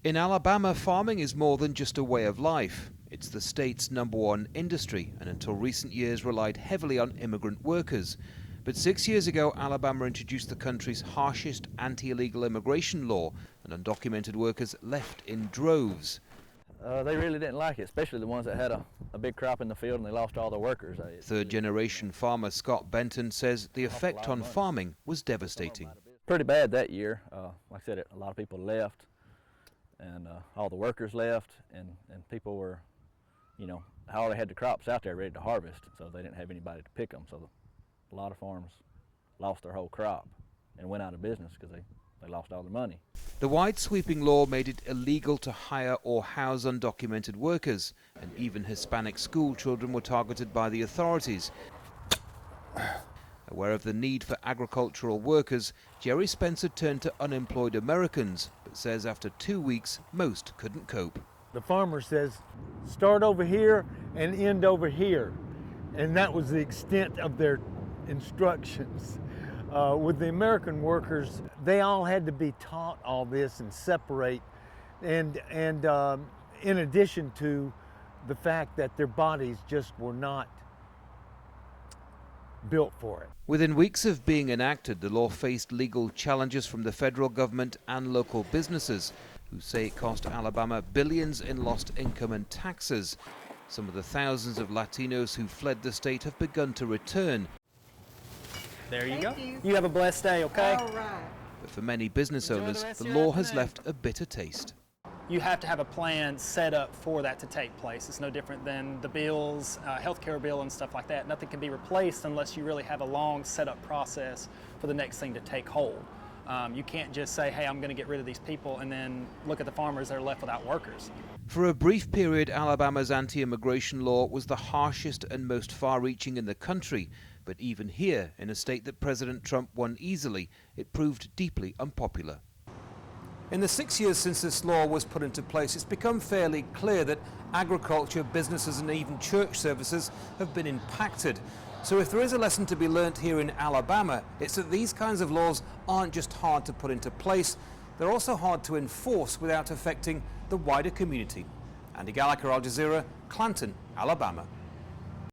In Alabama, farming is more than just a way of life. It's the state's #1 industry, and until recent years relied heavily on immigrant workers. But 6 years ago, Alabama introduced the country's harshest anti-illegal immigration law, and undocumented workers left in droves. They really didn't like it, especially the ones that had a big crop in the field and they lost all their workers. Third-generation farmer Scott Benton says the effect on farming was devastating. Pretty bad that year. Like I said, a lot of people left, and all the workers left, and people were, all they had the crops out there ready to harvest, so they didn't have anybody to pick them. So a lot of farms lost their whole crop and went out of business because they lost all their money. The wide sweeping law made it illegal to hire or house undocumented workers, and even Hispanic school children were targeted by the authorities. Aware of the need for agricultural workers, Jerry Spencer turned to unemployed Americans, but says after 2 weeks, most couldn't cope. The farmer says, start over here and end over here. And that was the extent of their instructions. With the American workers, they all had to be taught all this and separate, and in addition to the fact that their bodies just were not built for it. Within weeks of being enacted, the law faced legal challenges from the federal government and local businesses, who say it cost Alabama billions in lost income and taxes. Some of the thousands of Latinos who fled the state have begun to return. There you go. You have a blessed day, okay? All right. But for many business owners, the law has left a bitter taste. You have to have a plan set up for that to take place. It's no different than the bills, healthcare bill and stuff like that. Nothing can be replaced unless you really have a long set up process for the next thing to take hold. You can't just say, hey, I'm going to get rid of these people and then look at the farmers that are left without workers. For a brief period, Alabama's anti-immigration law was the harshest and most far-reaching in the country. But even here, in a state that President Trump won easily, it proved deeply unpopular. In the 6 years since this law was put into place, it's become fairly clear that agriculture, businesses and even church services have been impacted. So if there is a lesson to be learnt here in Alabama, it's that these kinds of laws aren't just hard to put into place, they're also hard to enforce without affecting the wider community. Andy Gallagher, Al Jazeera, Clanton, Alabama.